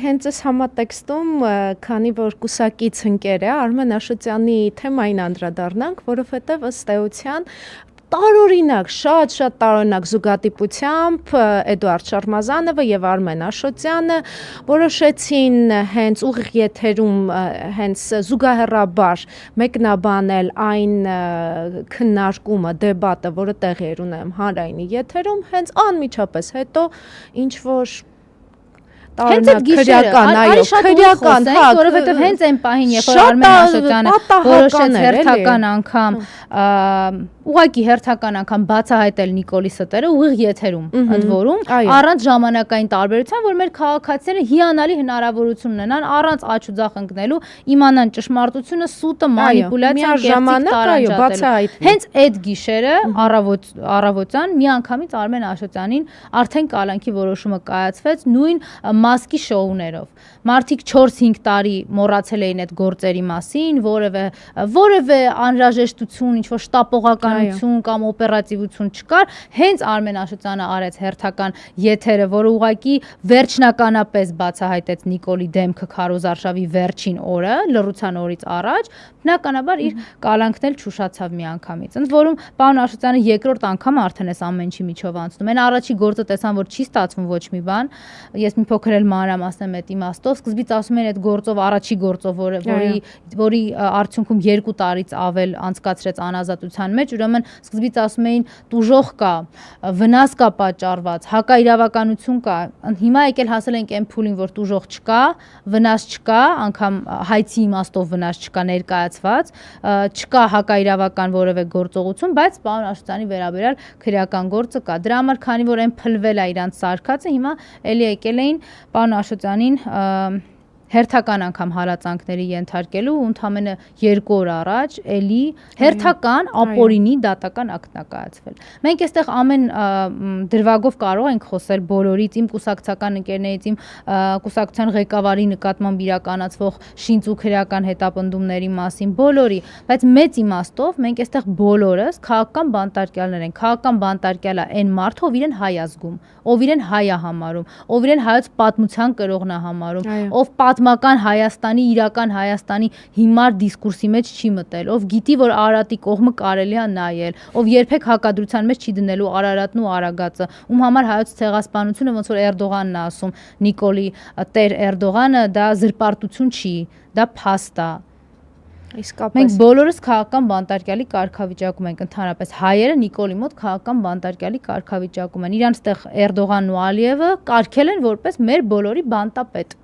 հենց այս համատեքստում, քանի որ կուսակից ընկեր է, Արմեն Աշոտյանի թեմային անդրադառնանք, որովհետև ըստ էության տարօրինակ, շատ տարօրինակ զուգադիպությամբ Էդուարդ Շարմազանովը եւ Արմեն Աշոտյանը որոշեցին հենց ուղիղ եթերում հենց զուգահեռաբար մեկնաբանել այն քննարկումը, դեբատը, որը տեղի էր ունենում հանրայինի եթերում, հենց անմիջապես հետո ինչ որ տարօրինակ քրեական, որովհետև հենց այն պահին, երբ որ Արմեն Աշոտյանը որոշեց հերթական անգամ ուղղակի հերթական անգամ բացահայտել Նիկոլի ստերը ուղիղ եթերում, ընդ որում, առանց ժամանակային տարբերության, որ մեր քաղաքացիները հիանալի հնարավորություն ունենան առանց աջ ու ձախ ընկնելու, իմանան ճշմարտությունը, սուտը, մանիպուլյացիան, կեղծիք տարանջատելու։ Հենց այդ գիշերը առավոտյան միանգամից Արմեն Աշոտյանին արդեն կալանքի որոշումը կայացվեց նույն մասկի շոուներով։ Մարդիկ 4-5 տարի մոռացել էին այդ գործերի մասին, որևէ անհրաժեշտություն, ինչ-որ շտապողականություն կամ օպերատիվություն չկար, հենց Արմեն Աշոտյանը արեց հերթական եթերը, որը ուղղակի վերջնականապես բացահայտեց Նիկոլի դեմքը քարոզարշավի վերջին օրը, լռության օրից առաջ, բնականաբար իր կալանքն էլ չուշացավ միանգամից։ Ընդ որում, պարոն Աշոտյանը երկրորդ անգամ արդեն էս ամեն ինչի միջով անցնում։ Այն առաջի գործը տեսան, որ չի ստացվում ոչ մի բան։ Ես մի փոքր էլ մանրամասնեմ այդ իմաստով, սկզբից ասում են այդ գործով, առաջի գործով, որի արդյունքում 2 տարից ավել անցկացրեց անազատության մեջ, ուրեմն սկզբից ասում էին տուժող կա, վնաս կա պատճառված, հակաիրավականություն կա։ Հիմա եկել հասել ենք այն փուլին, որ տուժող չկա, վնաս չկա, անգամ հայցի իմաստով վնաս չկա ներկայացված, չկա հակաիրավական որևէ գործողություն, բայց պարոն Աշոտյանի վերաբերյալ քրեական գործը կա։ Դրա համար, քանի որ այն փլվել է իրանց սարքածը, հիմա էլի եկել էին պարոն Աշոտյանին հերթական անգամ հալածանքների ենթարկելու ու ընդամենը 2 օր առաջ էլի հերթական ապօրինի դատական ակտ կայացվել։ Մենք այստեղ ամեն դրվագով կարող ենք խոսել բոլորից, իմ կուսակցական ընկերներից, իմ կուսակցության ղեկավարի նկատմամբ իրականացվող շինծ ու քրեական հետապնդումների մասին, բոլորի, բայց մեծ իմաստով մենք այստեղ բոլորս քաղաքական բանտարկյալներ ենք։ Քաղաքական բանտարկյալը այն մարդը, ով իրեն հայ ազգում, ով իրեն հայ է համարում, ով իրեն հայոց պատմության կրողն է համարում, ով պատմական Հայաստանի, իրական Հայաստանի հիմար դիսկուրսի մեջ չի մտել, ով գիտի, որ Արարատի կողմը կարելի է նայել, ով երբեք հակադրության մեջ չի դնելու Արարատն ու Արագածը, ում համար հայոց ցեղասպանությունը ոնց որ Էրդողանն է ասում, Նիկոլի տեր Էրդողանը, դա զրպարտություն չի, դա փաստ է։ Իսկապես մենք բոլորս քաղաքական բանտարկյալի կարգավիճակում ենք, ընդհանրապես հայերը Նիկոլի մոտ քաղաքական բանտարկյալի կարգավիճակում են։ Իրանց տեղ Էրդողանն ու Ալիևը կարգել են որպես մեր բոլորի բանտապետ։